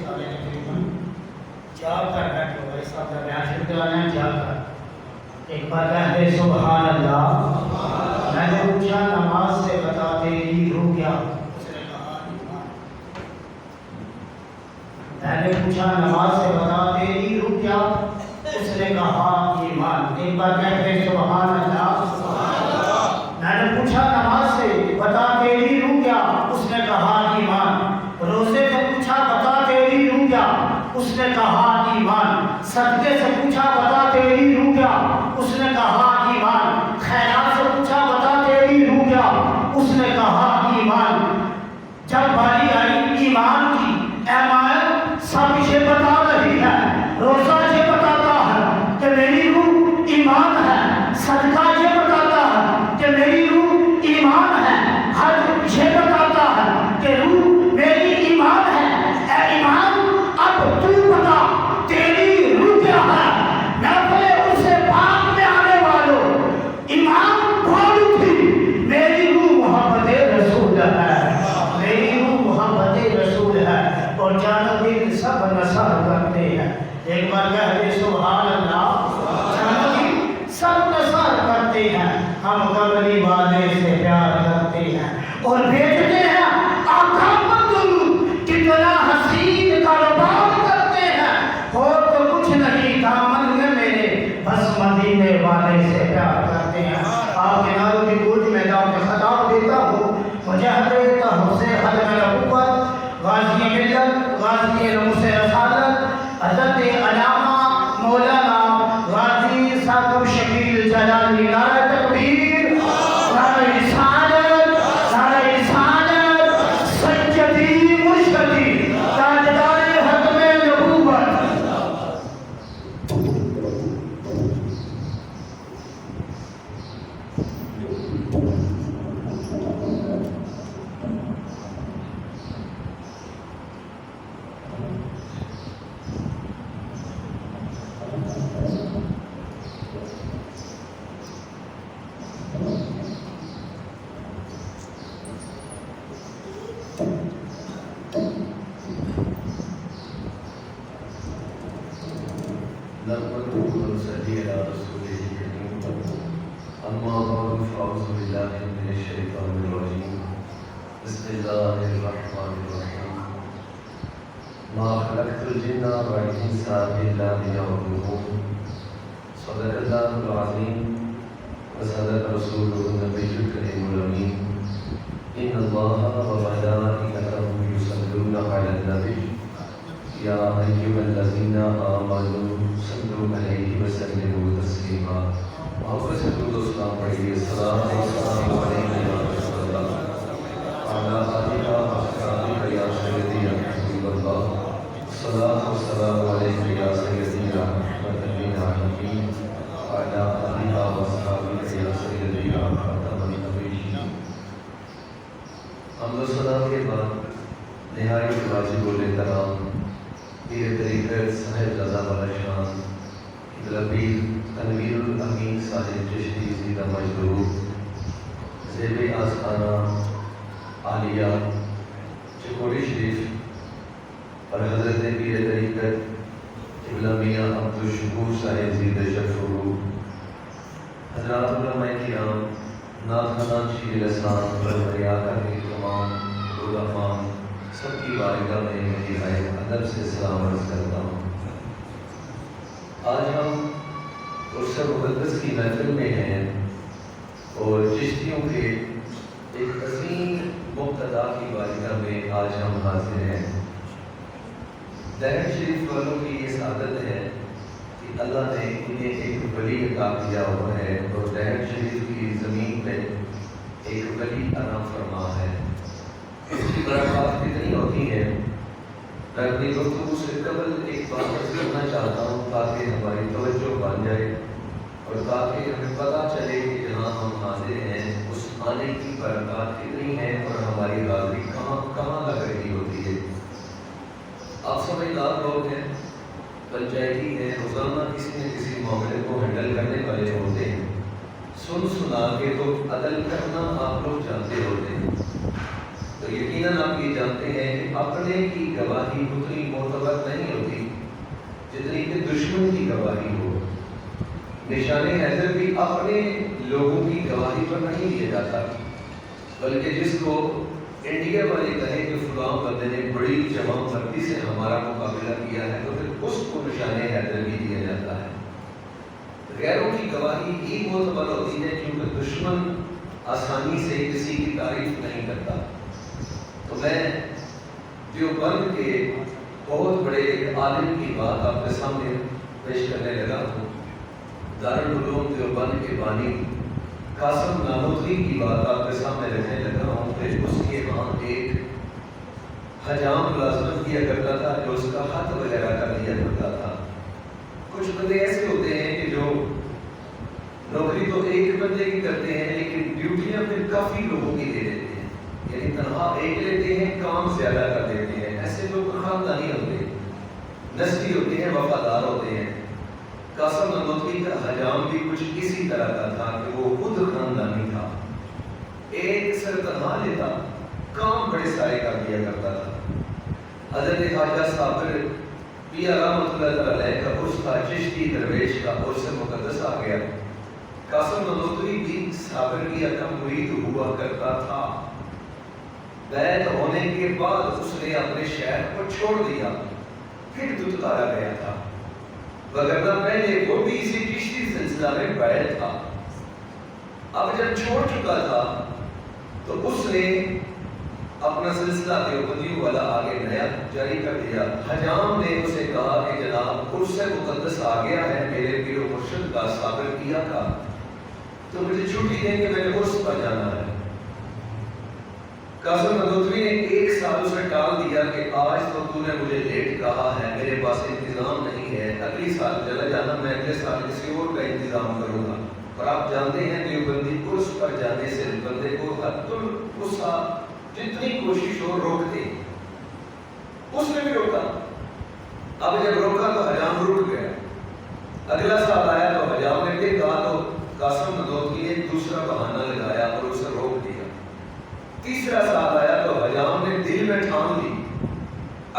سارے تقریباً جاگ کر بیٹھے ہوئے سب کا بیان شروع کرانا ہے جاگ کر ایک بار کہتے سبحان اللہ میں نے پوچھا نماز سے بتا تیری روح کیا اس نے کہا ایمان میں نے پوچھا نماز سے بتا تیری روح کیا اس نے کہا ایمان ایک بار کہتے سبحان اللہ میں نے پوچھا نماز سے بتا تیری روح کیا اس نے کہا ایمان روزے سے پوچھا بتا تیری روح کیا اس نے کہا ایمان صدقے سے پوچھا بتا تیری روح کیا اس نے کہا ایمان خیرات سے پوچھا بتا تیری روح کیا اس نے کہا ایمان جب باری آئی ایمان کی ایمان سب اسے بتا رہی ہے روزہ یہ بتاتا ہے کہ میری روح ایمان ہے صدقہ یہ بتاتا ہے کہ میری روح ایمان ہے حج یہ بتاتا ہے کہ روح میری ایمان ہے اے ایمان اب تو بتا تیری روح کیا ہے میں ان سے پاک میں آنے والوں ایمان بول اٹھی میری روح محبت رسول ہے میری روح محبت رسول ہے اور جانو دل سب نثار کرتے ہیں ایک بار کہتے سبحان اللہ جانو دل سب نثار کرتے ہیں ہم قبری والے سے پیار کرتے ہیں اور بھیجتے ہیں آقا مدعو کتنا حسین کاروبار کرتے ہیں ہو تو کچھ نہیں دامن میں میرے بس مدینے والے سے پیار کرتے ہیں آپ کے ناروں کی گونج میں گاؤں کے خطاب دیتا ہوں مجاہد حسین حد میں نبوت غازی ملت غازی رموس رسالت حضرت علامہ مولانا غازی ثاقب شکیل جلالی نعرہ تکبیر نعرہ رسالت نعرہ رسالت سجدی مرشدی تاجدار ختم نبوت صدق اللہ العظیم وصدق رسوله النبی الکریم الامین ان اللہ وملائکتہ یصلون علی النبی یا ایھا الذین آمنوا صلوا علیہ وسلموا تسلیما محبت سے درود و سلام پڑھیے السلام علیکم یا رسول اللہ وعلی آلہ وصحبہ یا سیدی یا حبیب اللہ الصلاۃ والسلام علیک یا سیدی یا رحمۃ للعالمین وعلی آلہ وصحبہ یا سیدی یا خاتم النبیین حمد و ثنا کے بعد نہایت واجب الاحترام پیر طریقت صاحب زادہ والا شان لبیر تنویر الامین صاحب چشتی زیدہ مجدور زیب آستانہ عالیہ چکوڑی شریف اور حضرت پیر طریقت قبلہ میاں عبدالشکور صاحب زیدہ شرفرو حضرات علماء کرام ناخنان شیر لسان برمریا کرنے تمام علماء سب کی بارگاہ میں میری ادب سے سلام عرض کرتا ہوں۔ آج ہم عرصہ مقدس کی محفل میں ہیں اور چشتیوں کے ایک عظیم مبتدا کی بارگاہ میں آج ہم حاضر ہیں۔ دہن شریف والوں کی یہ سعادت ہے کہ اللہ نے انہیں ایک ولی عطا کیا ہوا ہے اور دہن شریف کی زمین پہ ایک ولی عطا فرما ہے۔ اس کی برکات کتنی ہوتی ہے، میں اپنی گفتگو سے قبل ایک بات عرض کرنا چاہتا ہوں تاکہ ہماری توجہ بن جائے اور تاکہ ہمیں پتہ چلے کہ جہاں ہم حاضر ہیں اس آنے کی برکات کتنی ہے اور ہماری حاضری کہاں کہاں لگ رہی ہوتی ہے۔ آپ سمجھدار لوگ ہیں، پنچایتی ہیں، روزانہ کسی نہ کسی معاملے کو ہینڈل کرنے والے ہوتے ہیں، سن سنا کے تو عدل کرنا آپ لوگ جانتے ہوتے ہیں۔ تو تو یقیناً آپ یہ جانتے ہیں کہ اپنے کی گواہی اتنی معتبر نہیں ہوتی جتنی کہ دشمن کی گواہی ہو۔ نشان حیدر بھی اپنے لوگوں کی گواہی پر نہیں دیا جاتا، بلکہ جس کو انڈیا والے کہیں کہ فلاں بندے نے بڑی جمع بندی سے ہمارا مقابلہ کیا ہے تو پھر اس کو نشان حیدر بھی دیا جاتا ہے۔ غیروں کی گواہی ہی معتبر ہوتی ہے کیونکہ دشمن آسانی سے کسی کی تعریف نہیں کرتا۔ تو میں دیوبند کے بہت بڑے ایک عالم کی بات آپ کے سامنے پیش کرنے لگا ہوں۔ دارالعلوم دیوبند کے بانی قاسم نانوتوی کی بات آپ کے سامنے رکھنے لگا ہوں۔ پھر اس کے وہاں ایک حجام ملازمت کیا کرتا تھا جو اس کا خط وغیرہ کا دیا کرتا تھا۔ کچھ بندے ایسے ہوتے ہیں کہ جو نوکری تو ایک بندے کی کرتے ہیں لیکن ڈیوٹیاں پھر کافی لوگوں کی دے دیتے ہیں، یعنی تنہا ایک لیتے ہیں کام زیادہ کر دیتے ہیں۔ ایسے لوگ خاندانی ہوتے ہیں، نسلی ہوتے ہیں، وفادار ہوتے ہیں۔ قاسم نانوتوی کا حجام بھی کچھ اسی طرح کا تھا کہ وہ خود خاندانی تھا، ایک سر تنہا لیتا، کام بڑے سارے کر دیا کرتا تھا۔ حضرت خواجہ صابر پیا رحمۃ اللہ علیہ کا عرس تھا، چشتی درویش کا عرس مقدس آ گیا۔ قاسم نانوتوی بھی صابر کی کا مرید ہوا کرتا تھا۔ بیعت ہونے کے بعد اس نے اپنے شہر کو چھوڑ دیا، پھر دتکارا گیا تھا، وگرنہ پہلے وہ بھی اسی چشتی سلسلہ میں بیعت تھا۔ اب جب چھوڑ چکا تھا تو اس نے اپنا سلسلہ دیوبندیوں والا آگے نیا جاری کر دیا۔ حجام نے اسے کہا کہ جناب عرس مقدس آ گیا ہے میرے پیر و مرشد کا، صابر کیا کا، تو مجھے چھٹی دیں کہ میں نے عرس پر جانا ہے۔ قاسم نانوتوی نے ایک سال اسے ٹال دیا کہ آج تو تو نے مجھے لیٹ کہا ہے، میرے پاس انتظام نہیں ہے، اگلی سال چلا جانا، میں اگلے سال کسی اور کا انتظام کروں گا۔ اور آپ جانتے ہیں دیوبندی عرس پر جانے سے بندے کو حد الوسع جتنی کوشش ہو روکتے، اس نے بھی روکا۔ اب جب روکا تو حجام رک گیا۔ اگلا سال آیا تو حجام نے پھر کہا تو قاسم نانوتوی نے دوسرا بہانہ لگایا اور اسے روک دیا۔ تیسرا سال آیا تو حجام نے دل میں ٹھان لی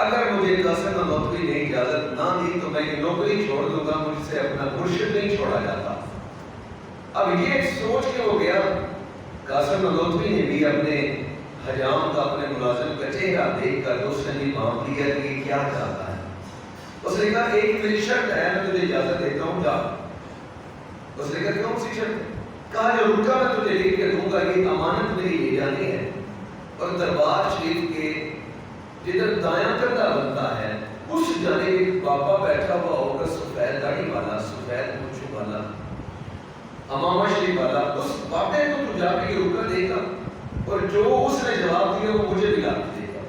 اگر مجھے قاسم نانوتوی نے اجازت نہ دی تو میں یہ نوکری چھوڑ دوں گا، مجھ سے اپنا مرشد نہیں چھوڑا جاتا۔ اب یہ سوچ کے ہو گیا، قاسم نانوتوی نے بھی اپنے حجام کا اپنے ملازم کا چہرہ دیکھ کر اس نے بھی بانپ لیا کہ یہ کیا چاہتا ہے۔ اس نے کہا ایک میری شرط ہے، میں تجھے اجازت دیتا ہوں جا۔ اس نے کہا کون سی شرط؟ کہا جو رکا میں تجھے لکھ کے دوں گا یہ امانت میری لے جانی ہے، اور دربار شریف کے جدھر دایاں کندھا بنتا ہے اس جانب ایک بابا بیٹھا ہوا ہوگا، سفید داڑھی والا، سفید مونچھوں والا، امامہ شریف والا، اس بابے کو تو جا کے رکا دے گا اور جو اس نے جواب دیا وہ مجھے بھی لا کے دے گا۔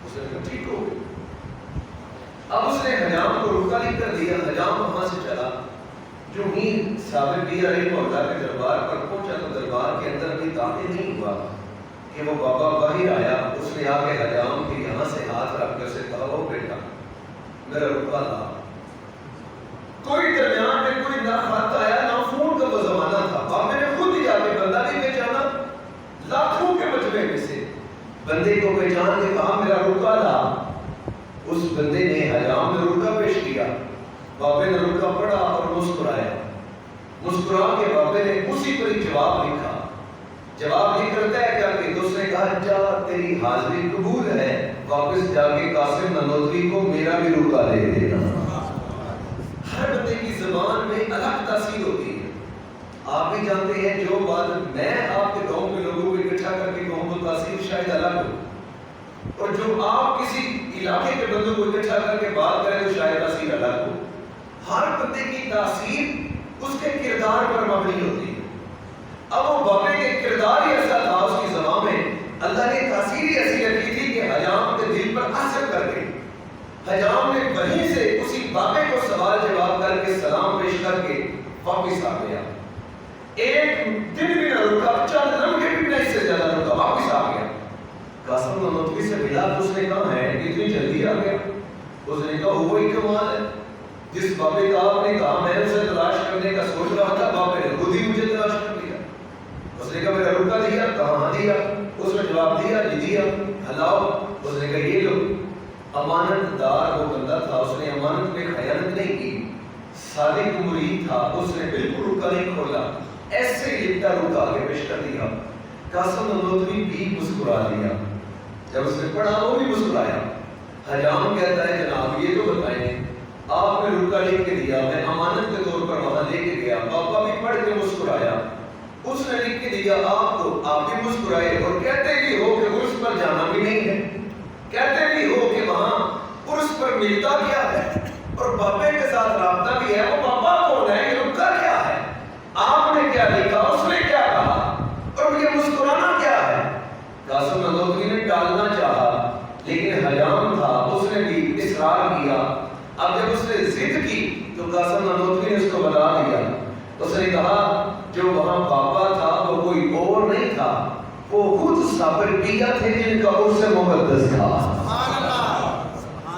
اس نے کہا ٹھیک ہو گیا۔ اب اس نے حجام کو رکا لکھ کر دیا، حجام وہاں سے چلا، جو ہی صابر پیر رحمہ اللہ کے دربار پر پہنچا تو دربار کے اندر بھی داخل نہیں ہوا کہ وہ بابا باہر آیا۔ اس نے آ کے حجام کے یہاں سے ہاتھ رکھ کر سے کہا او بیٹا میرا رکا لا۔ کوئی درمیان میں کوئی نہ خط آیا نہ فون کا وہ زمانہ تھا، بابے نے خود ہی جا کے بندہ بھی پہچانا، لاکھوں کے مجمع میں سے بندے کو پہچان کے کہا میرا رکا لا۔ اس بندے نے حجام نے رکا پیش کیا، بابے نے رکا پڑھا اور مسکرایا، مسکرا کے بابے نے اسی پر ہی جواب لکھا۔ جواب لکھ کر طے کر کے تو اس نے کہا جا تیری حاضری قبول ہے، واپس جا کے قاسم نانوتوی کو میرا بھی رکا دے دینا۔ ہر بندے کی زبان میں الگ تاثیر ہوتی ہے۔ آپ بھی جانتے ہیں جو بات میں آپ کے گاؤں کے لوگوں کو اکٹھا کر کے کہوں تو تاثیر شاید الگ ہو، اور جو آپ کسی علاقے کے بندوں کو اکٹھا کر کے بات کریں تو شاید تاثیر الگ ہو۔ ہر بندے کی تاثیر اس کے کردار پر مبنی ہوتی ہے۔ اب وہ بابے کے کردار ہی ایسا تھا اس کی زبان میں، اللہ نے تاثیر ہی ایسی رکھی تھی کہ حجام کے دل پر اثر کر گئی۔ حجام نے وہیں سے اسی بابے کو سوال جواب کر کے سلام پیش کر کے واپس آ گیا۔ ایک دن بھی نہ رکا، چند لمحے بھی نہیں سے زیادہ رکا، واپس آ گیا۔ قاسم نانوتوی سے ملا تو اس نے کہا ہے اتنی جلدی آ گیا؟ اس نے کہا وہی کمال ہے جس بابے کا آپ نے کہا میں اسے تلاش کرنے کا سوچ رہا تھا، بابے نے خود ہی مجھے تلاش کر دیا۔ اس نے کہا میرا رکا دیا؟ کہا ہاں دیا۔ اس نے جواب دیا جدیا ہلاؤ. اس نے کہا یہ لو. امانت دار وہ بندہ تھا, اس نے امانت میں خیانت نہیں کی, صادق مرید تھا, اس نے بالکل رکا نہیں کھولا, ایسے ہی لپٹا رکا آگے پیش کر دیا. قاسم نانوتوی بھی مسکرا لیا. جب اس نے پڑھا وہ بھی مسکرایا. حجام کہتا ہے جناب یہ تو بتائیں آپ نے رکا لکھ کے دیا, میں امانت کے طور پر وہاں لے کے گیا, پاپا بھی پڑھ کے مسکرایا, اس نے لکھ کے دیا آپ کو, آپ بھی مسکرائے اور کہتے بھی ہو کہ عرس پر جانا بھی نہیں ہے, کہتے بھی ہو کہ وہاں عرس پر ملتا کیا ہے اور پاپے کے ساتھ رابطہ بھی ہے, وہ پاپا کون ہے, یہ رکا کیا ہے, آپ نے کیا لکھا, اس نے کیا کہا اور یہ مسکرانا کیا ہے. قاسم نانوتوی نے ٹالنا چاہا لیکن حجام تھا, اس نے بھی اصرار کیا. اب جب اس نے ضد کی تو قاسم نانوتوی نے اس کو بتا دیا. اس نے کہا جو وہاں پاپا تھا وہ کوئی اور نہیں تھا, وہ خود صابرپیہ تھے جن کا عرس مقدس تھا.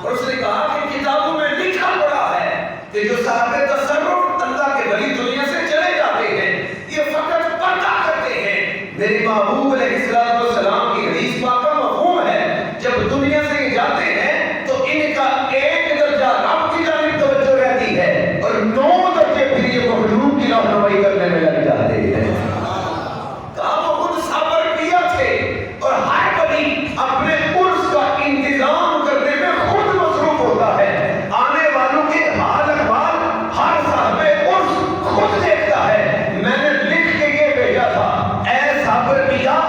اور اس نے کہا کہ کتابوں میں لکھا پڑا ہے کہ جو صاحب تصرف اللہ کے ولی دنیا سے چلے جاتے ہیں یہ فقط پردہ کرتے ہیں. میرے محبوب علیہ السلام کی حدیث پاک کا مفہوم ہے جب دنیا سے یہ جاتے ہیں تو ان کا ایک درجہ رب کی جانب توجہ رہتی ہے اور 9 درجے پھر یہ مخلوق کی رہنمائی کرنے میں لگ جاتے ہیں. کہا وہ خود صبر کیا تھے اور ہر ولی اپنے عرس کا انتظام کرنے میں خود مصروف ہوتا ہے. آنے والوں کے حال احوال ہر صاحب عرس خود دیکھتا ہے. میں نے لکھ کے یہ بھیجا تھا, اے صبر کیا,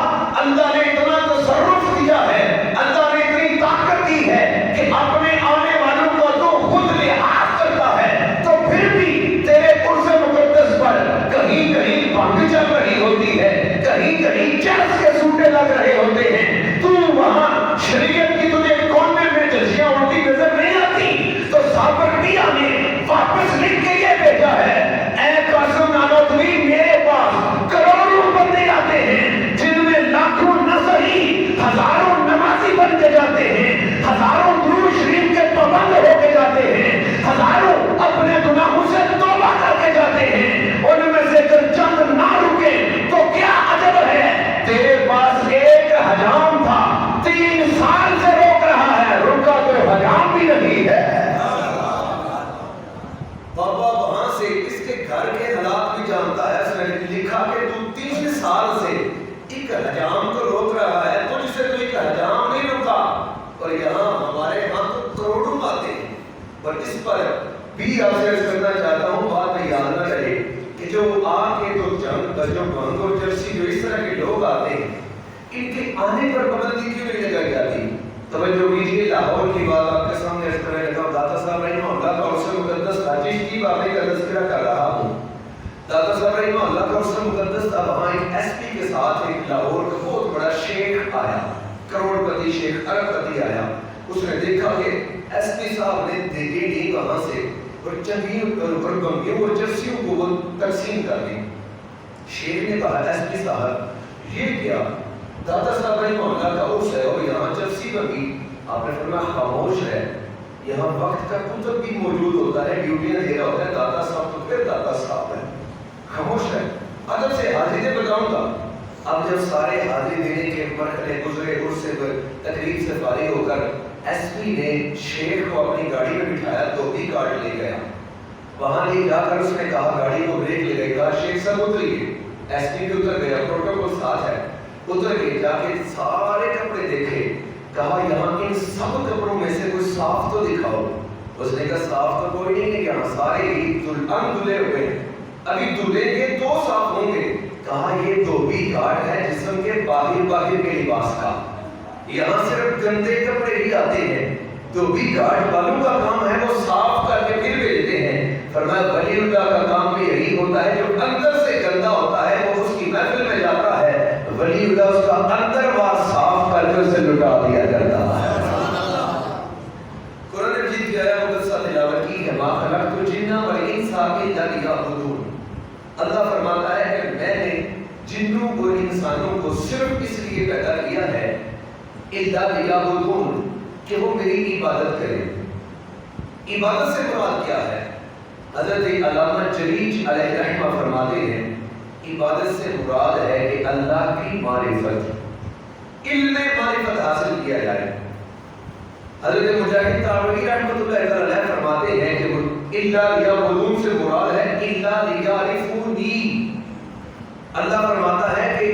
اللہ نے اتنا تصرف دیا ہے, اللہ نے اتنی طاقت دی ہے کہ اپنے آنے والوں کا تو خود لحاظ کرتا ہے, تو پھر بھی تیرے عرس مقدس پر کہیں کہیں بھنگ چل رہی ہوتی ہے, کہیں کہیں چرس کے سوٹے لگ رہے ہوتے ہیں, تو وہاں شریعت کی تجھے کونے میں جزیاں اڑتی نظر نہیں آتی. تو صابر کیا نے واپس لکھ کے یہ بھیجا ہے, اے قاسم نانوتوی میرے پاس کروڑوں بندے آتے ہیں جن میں لاکھوں نہ صحیح ہزاروں نمازی بن کے جاتے ہیں, ہزاروں درود شریف کے پابند ہو کے جاتے ہیں, ہزاروں اپنے گناہوں سے توبہ کر کے جاتے ہیں. ان میں سے اگر چند نہ رکے تو کیا عجب ہے, تیرے پاس ایک حجام تھا 3 سال سے روک رہا ہے, رکا تو حجام بھی نہیں ہے. بابا وہاں سے اس کے گھر کے حالات بھی جانتا ہے, اس نے لکھا کہ تو 3 سال سے ایک حجام کو روک رہا ہے, تجھ سے تو ایک حجام نہیں رکا, اور یہاں ہمارے یہاں تو کروڑوں آتے ہیں. اور اس پر بھی آپ سے عرض کرنا چاہتا ہوں, بات میں یاد نہ رہے کہ جو آ کے تو جنگ جو بھنگ اور جرسی جو اس طرح کے لوگ آتے ہیں ان کے آنے پر پابندی کیوں نہیں لگائی جاتی. توجہ کیجیے, لاہور کی بات آپ کے سامنے اس طرح لگا, داتا صاحب رحمہ اللہ کا عرس مقدس تھا, چشتی واقعے کا تذکرہ کر رہا ہوں. داتا صاحب رحمہ اللہ کا عرس مقدس تھا, وہاں ایک ایس پی کے ساتھ ایک لاہور کا بہت بڑا شیخ آیا, کروڑ پتی شیخ, ارب پتی آیا. اس نے دیکھا کہ ایس پی صاحب نے دیکھے نہیں وہاں سے اور چنگیوں اور بنگیوں اور جرسیوں کو وہ تقسیم کر دی. شیخ نے کہا ایس پی صاحب یہ کیا, داتا صاحب رحمہ اللہ کا عرس ہے اور یہاں جرسی بنگی. آپ نے فرمایا خاموش ہے, یہاں وقت کا کتب بھی موجود ہوتا ہے, ڈیوٹیاں دے رہا ہوتا ہے, داتا صاحب تو پھر داتا صاحب ہے, خاموش ہے. ادب سے حاضری بتاؤں گا. اب جب سارے حاضری دینے کے مرحلے گزرے, عرس سے تقریب سے فارغ ہو کر ایس پی نے شیخ کو اپنی گاڑی میں بٹھایا, تو بھی کارڈ لے گیا. وہاں لے جا کر اس نے کہا گاڑی کو بریک لگائی, کہا شیخ صاحب اتریے. ایس پی بھی اتر گیا, پروٹوکول ساتھ ہے, اتر گئے, جا کے سارے کپڑے دیکھے, کہا یہاں ان سب کپڑوں میں سے کوئی صاف تو دکھاؤ. اس نے کہا صاف تو کوئی نہیں ہے, یہاں سارے ہی دلہے ہوئے ہیں, ابھی دلہے کے 2 صاف ہوں گے. کہا یہ تو بھی کارڈ ہے جسم کے باہر کے لباس کا, یہاں صرف گندے کپڑے ہی آتے ہیں. تو بھی گارڈ والوں کا کام ہے وہ صاف کر کے پھر بھیجتے ہیں. فرمایا ولی اللہ کا کام بھی یہی ہوتا ہے, جو اندر سے گندا ہوتا ہے وہ اس کی محفل میں جاتا ہے, ولی اللہ اس کا اندر وار صاف کر کے اسے لٹا دیا جاتا ہے. قرآن مجید کی آیت مقدسہ تلاوت کی ہے, ما خلقت الجن والانس الا لیعبدون. اللہ فرماتا ہے کہ میں نے جنوں اور انسانوں کو صرف اس لیے پیدا کیا ہے الا لیعبدون, کہ وہ میری عبادت کریں. عبادت سے مراد کیا ہے؟ حضرت علامہ جلیج علیہ رحمہ فرماتے ہیں عبادت سے مراد ہے کہ اللہ کی معرفت, علم معرفت حاصل کیا جائے۔ حضرت مجاہد تابعی رحمۃ اللہ علیہ فرماتے ہیں کہ الا لیعلمون سے مراد ہے الا لیعرفونی۔ اللہ فرماتا ہے کہ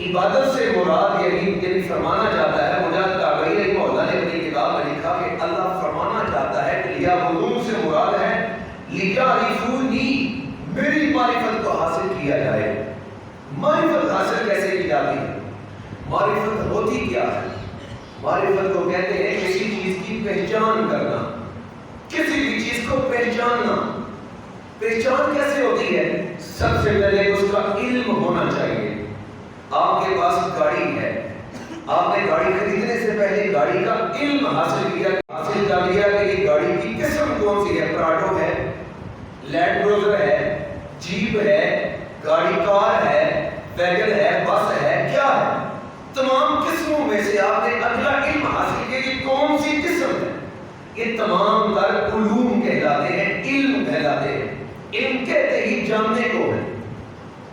عبادت سے مراد یعنی فرمانا چاہتا ہے، مجاہد تابعی رحمہ اللہ نے اپنی کتاب میں لکھا کہ اللہ فرمانا چاہتا ہے کہ لیعلمون سے مراد ہے لیعرفونی، میری معرفت کو حاصل کیا جائے۔ معرفت حاصل کیسے کی جاتی ہے؟ معرفت ہوتی کیا ہے؟ معرفت کو کہتے ہیں کسی چیز کی پہچان کرنا، کسی بھی چیز کو پہچاننا۔ پہچان کیسے ہوتی ہے؟ سب سے پہلے اس کا علم ہونا چاہیے۔ آپ کے پاس گاڑی ہے، آپ نے گاڑی خریدنے سے پہلے گاڑی کا علم حاصل کر لیا کہ یہ گاڑی کی قسم کون سی ہے، پراڈو ہے، لینڈ کروزر ہے، جیپ ہے، گاڑی کار ہے، ویگن ہے، بس ہے، کیا ہے؟ تمام قسموں میں سے آپ نے اگلا علم حاصل کیا کہ کون سی قسم ہے۔ یہ تمام تر علوم کہلاتے ہیں، علم کہلاتے ہیں۔ علم کہتے ہی جاننے کو ہے۔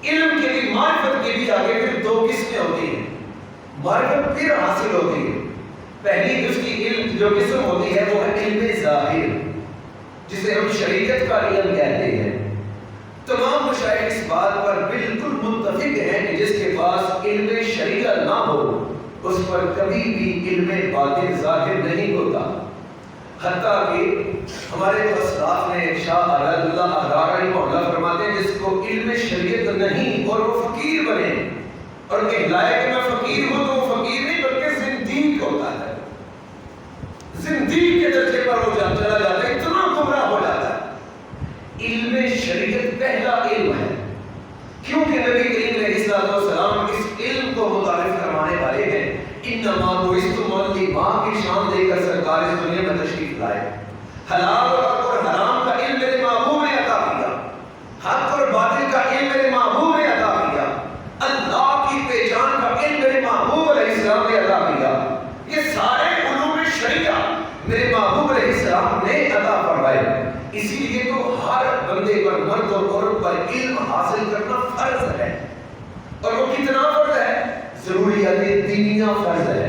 علم کے بھی معرفت کے بھی آگے پھر دو قسمیں ہوتی ہیں۔ معرفت پھر حاصل ہوتی ہے، پہلی اس کی علم جو قسم ہوتی ہے وہ ہے علم ظاہر، جسے ہم شریعت کا علم کہتے ہیں۔ تمام مشائخ اس بات پر بالکل متفق ہیں کہ جس کے پاس علم شریعت نہ ہو اس پر کبھی بھی علم باطن ظاہر نہیں ہوتا۔ حتیٰ کہ ہمارے اسلاف نے شاہ اللہ احرار رحمہ اللہ فرماتے ہیں جس کو علم شریعت نہیں اور وہ فقیر بنے اور کہلائے کہ میں فقیر ہوں، تو وہ فقیر نہیں بلکہ زندیق ہوتا ہے۔ زندیق کے درجے پر وہ چلا جاتا ہے، اتنا گمراہ ہو جاتا ہے۔ علم شریعت پہلا علم ہے، کیونکہ نبی کریم علیہ السلام اس علم کو متعارف کروانے والے ہیں۔ انما بعثت معلما کی شان دے کر سرکار اس دنیا میں تشریف لائے۔ حلال اور حرام کا علم میرے محبوب نے عطا کیا، حق اور باطل کا علم میرے محبوب نے عطا کیا، اللہ کی پہچان کا علم میرے محبوب علیہ السلام نے عطا کیا۔ یہ سارے علوم شریعت میرے محبوب علیہ السلام نے عطا فرمائے۔ اسی لیے تو ہر بندے پر، مرد اور عورت پر علم حاصل کرنا فرض ہے۔ اور وہ کتنا فرض ہے؟ ضروریات دینیہ فرض ہے۔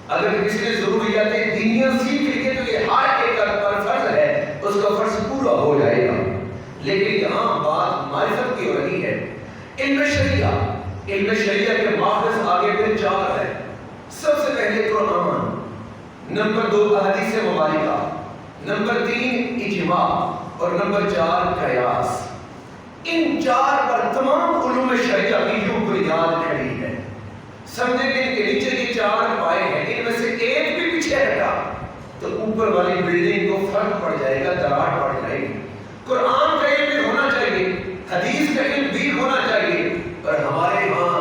اگر کسی نے ضروریات دینیہ سیکھ لیے تو یہ ہر ایک پر فرض ہے، اس کا فرض پورا ہو جائے گا۔ لیکن یہاں بات معرفت کی ہو رہی ہے۔ علم شریعت، علم شریعت کے ماخذ آگے پھر چار ہے۔ سب سے پہلے قرآن، نمبر 2 احادیث مبارکہ، نمبر 3 اجماع اور نمبر 4 قیاس۔ ان چار پر تمام علوم شریعہ کی جو بنیاد کھڑی ہے۔ سمجھے کہ ان کے نیچے یہ چار پائے ہیں، ان میں سے ایک بھی پیچھے ہٹا تو اوپر والی بلڈنگ کو فرق پڑ جائے گا، دراڑ پڑ جائے گی۔ قرآن کا علم بھی ہونا چاہیے، حدیث کا علم بھی ہونا چاہیے، پر ہمارے ہاں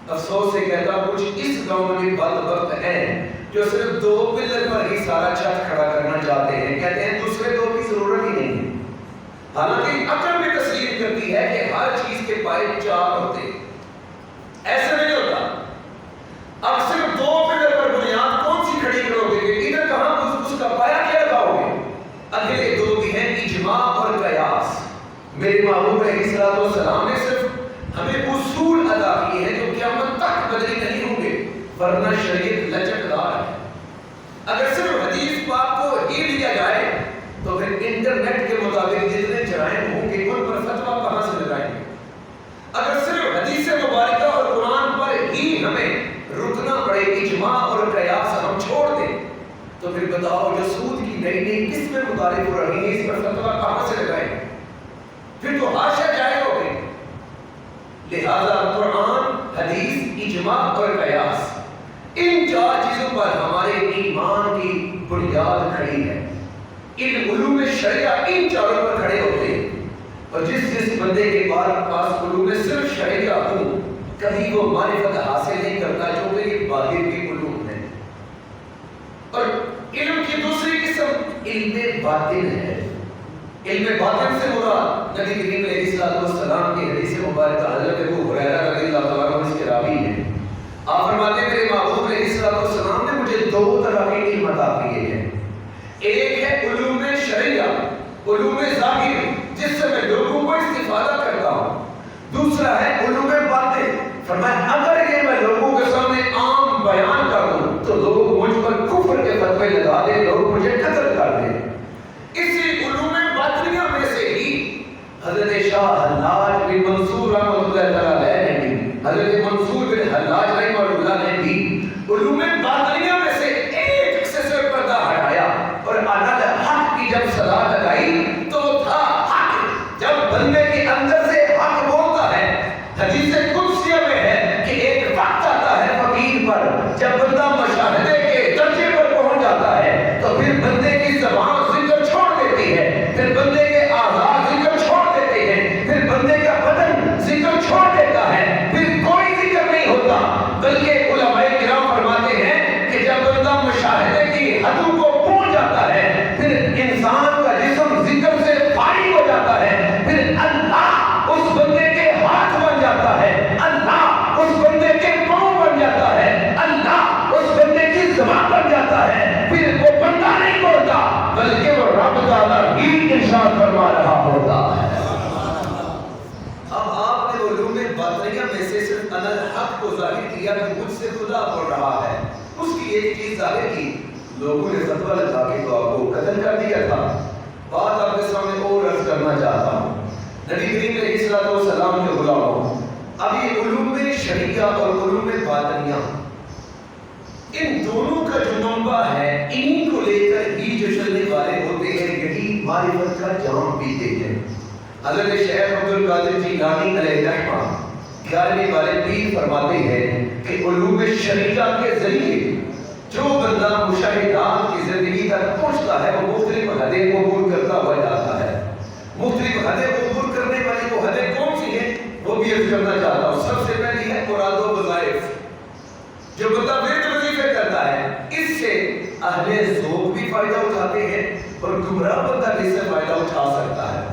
افسوس سے کہتا ہوں کچھ اس گاؤں میں بدبخت ہیں جو صرف 2 پلر پر ہی سارا چھت کھڑا کرنا چاہتے ہیں، کہتے ہیں دوسرے 2 کی ضرورت ہی نہیں ہے۔ حالانکہ عقل بھی تسلیم کرتی ہے کہ ہر چیز کے پائے 4 ہوتے ہیں، ایسا نہیں ہوتا۔ اب صرف 2 پلر پر بنیاد کون سی کھڑی کرو گے کہ ادھر کہاں اس کا پایا کیا لگاؤ گے؟ اگلے 2 بھی ہیں اجماع اور قیاس۔ میرے محبوب علیہ السلام نے صرف ہمیں اصول ادا کیے ہیں جو قیامت تک بدلی نہیں ہوں گے، ورنہ شریعت لچکدار ہے۔ اگر صرف حدیث پاک کو ہی لیا جائے تو پھر انٹرنیٹ کے مطابق جتنے جرائم ہوں گے ان پر فتویٰ کہاں سے لگائیں گے؟ اگر صرف حدیث مبارکہ اور قرآن پر ہی ہمیں رکنا پڑے، اجماع اور قیاس ہم چھوڑ دیں، تو پھر بتاؤ جو سود کی نئی نئی قسمیں متعارف ہو رہی ہیں اس پر فتویٰ کہاں سے لگائیں گے؟ پھر تو حاشا جائے ہو گئے۔ لہذا قرآن، حدیث، اجماع اور قیاس، ان 4 چیزوں پر ہمارے ایمان کی بنیاد کھڑی ہے۔ ان علوم شریعہ ان 4 پر کھڑے ہوتے ہیں، اور جس بندے کے پاس علوم صرف شریعہ ہوں کبھی وہ معرفت حاصل نہیں کرتا، جو کہ یہ باطن کے علوم ہیں۔ اور علم کی دوسری قسم علم باطن ہے۔ علم باطن سے مراد نبی کریم علیہ السلام کی حدیث مبارکہ حضرت ابو ہریرہ رضی اللہ عنہ اس کے راوی ہیں۔ آپ فرماتے ہیں میرے محبوب علیہ السلام نے مجھے 2 طرح کے علم عطا کیے ہیں۔ ایک ہے علوم شریعہ، علوم ظاہر جس سے میں لوگوں کو استفادہ کرتا ہوں۔ دوسرا ہے علوم باطن، فرمایا اگر یہ میں لوگوں کے سامنے عام لگا دے، لوگ مجھے قتل کر دیں۔ اسی علوم باطنیہ میں سے ہی حضرت شاہ حلاج بن منصور رحمۃ اللہ تعالیٰ نے بھی، حضرت منصور بن حلاج رحمۃ اللہ نے بھی علوم باطنیہ میں سے ایک سے سر پردہ ہٹایا اور انل حق کی جب صدا لگائی تو وہ تھا حق۔ جب بندے کے اندر سے حق بولتا ہے، حدیث قدسیہ میں ہے کہ ایک وقت آتا ہے فقیر پر جب بندہ مشاہدے کے درجے پر پہنچ جاتا ہے تو پھر بندے کی زبان ذکر چھوڑ دیتی ہے، پھر بندے کے اعضاء ذکر چھوڑ دیتے ہیں، پھر بندے کا بدن ذکر چھوڑ دیتا ہے، پھر کوئی ذکر نہیں ہوتا۔ بلکہ علماء کرام فرماتے ہیں کہ جب بندہ مشاہدے کی حدوں کو پہنچ جاتا ہے پھر انسان کا جسم ذکر سے فارغ ہو جاتا ہے، پھر اللہ اس بندے کے ہاتھ بن جاتا ہے، اللہ اس بندے کے پاؤں بن جاتا ہے، اللہ اس بندے کی زبان بن جاتا ہے، پھر وہ بندہ نہیں بولتا بلکہ وہ رب تعالیٰ ہی ارشاد فرما رہا ہوتا ہے۔ اب آپ نے علوم باطنیہ میں سے صرف انل حق کو ظاہر کیا کہ مجھ سے خدا بول رہا ہے، اس کی ایک چیز ظاہر کی، لوگوں نے فتویٰ لگا کے تو آپ کو قتل کر دیا تھا۔ بات آپ کے سامنے اور عرض کرنا چاہتا ہوں، نبی کریم علیہ الصلوۃ والسلام کے غلاموں، اب یہ علوم شریعہ اور علوم باطنیہ ان دونوں کا جو منبع ہے، انہی کو لے کر ہی جو چلنے والے ہوتے ہیں، یہی معرفت کا جام پیتے ہیں۔ حضرت شیخ عبد القادر جیلانی علیہ رحمہ 11ویں والے پیر فرماتے ہیں کہ علوم شریعہ کے ذریعے جو بندہ مشاہدات کی زندگی تک پہنچتا ہے وہ مختلف حدیں عبور کرتا ہوا جاتا ہے۔ مختلف حدیں عبور کرنے والی وہ حدیں کون سی ہیں وہ بھی عرض کرنا چاہتا ہوں۔ سب سے پہلی ہے مراد و وظائف، جو بندہ ورد وظیفے کرتا ہے، اس سے اہل ذوق بھی فائدہ اٹھاتے ہیں اور گمراہ بندہ بھی اس سے فائدہ اٹھا سکتا ہے۔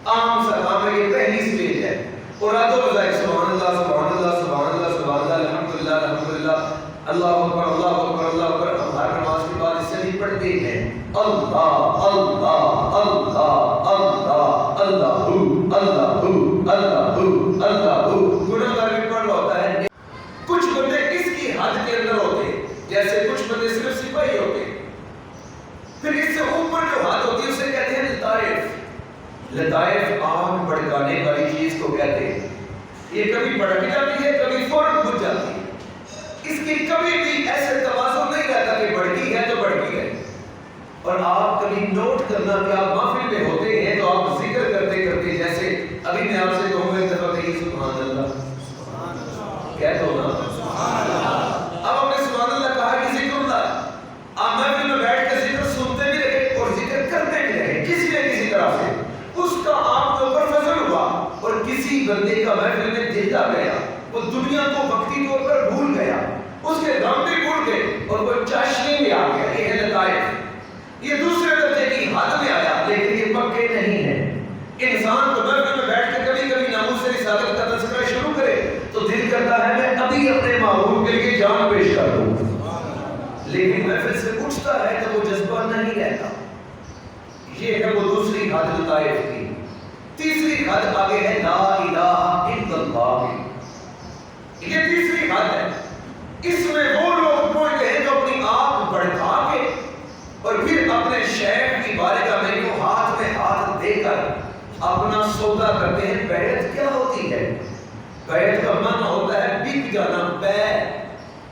عام سلام میں یہ پہلی سٹیج ہے، مراد و وظائف، سبحان اللہ سبحان اللہ سبحان اللہ سبحان اللہ الحمدللہ الحمدللہ اللہ اکبر اللہ اکبر اللہ اکبر۔ ہم ہر نماز کے بعد اس سے بھی پڑھتے ہیں اللہ اللہ اللہ اللہ اللہ اللہ اللہ اللہ۔ گناہ گار بھی پڑھ رہا ہوتا ہے۔ کچھ بندے اس کی حد کے اندر ہوتے ہیں، جیسے کچھ بندے صرف سپاہی ہوتے ہیں، پھر اس سے اوپر جو حد ہوتی ہے اسے کہتے ہیں لطائف۔ لطائف آگ بھڑکانے والی چیز کو کہتے ہیں، یہ کبھی بھڑک جاتی ہے کبھی فوراً بجھ جاتی ہے، اس کی کبھی بھی ایسے توازن نہیں رہتا کہ بھڑکی ہے تو بھڑکی ہے۔ اور آپ کبھی نوٹ کرنا کہ آپ محفل میں ہوتے ہیں تو آپ ذکر کرتے کرتے، جیسے ابھی میں آپ سے کہوں گا ایک دفعہ کہیے سبحان اللہ، کہہ دو نا سبحان اللہ۔ اب آپ نے سبحان اللہ کہا کہ ذکر اللہ، آپ محفل میں بیٹھ کے ذکر سنتے بھی رہے اور ذکر کرتے بھی رہے، کسی نہ کسی طرح سے اس کا آپ کے اوپر فضل ہوا اور کسی بندے کا محفل میں دیتا گیا، وہ دنیا کو وقتی طور پر بھول گیا، اس کے غم بھی بھول گئے اور وہ چاشنی میں آ گیا۔ یہ ہے لطائف، یہ دوسرے درجے کی حد میں آیا، لیکن یہ پکے نہیں ہیں۔ انسان کو محفل میں بیٹھ کے کبھی کبھی ناموس رسالت کا تذکرہ شروع کرے تو دل کرتا ہے میں ابھی اپنے معبود کے لیے جان پیش کر دوں، لیکن محفل سے اٹھتا ہے تو وہ جذبہ نہیں رہتا۔ یہ ہے وہ دوسری حد لطائف کی۔ تیسری حد آگے ہے لا الہ الا اللہ، یہ تیسری حد ہے۔ اس میں وہ لوگ پہنچتے ہیں جو اپنی آنکھ بڑھا کے اور پھر اپنے شیخ کی بارگاہ میں یوں ہاتھ میں ہاتھ دے کر اپنا سودا کرتے ہیں۔ بیعت کیا ہوتی ہے؟ بیعت کا معنی ہوتا ہے بک جانا، بے۔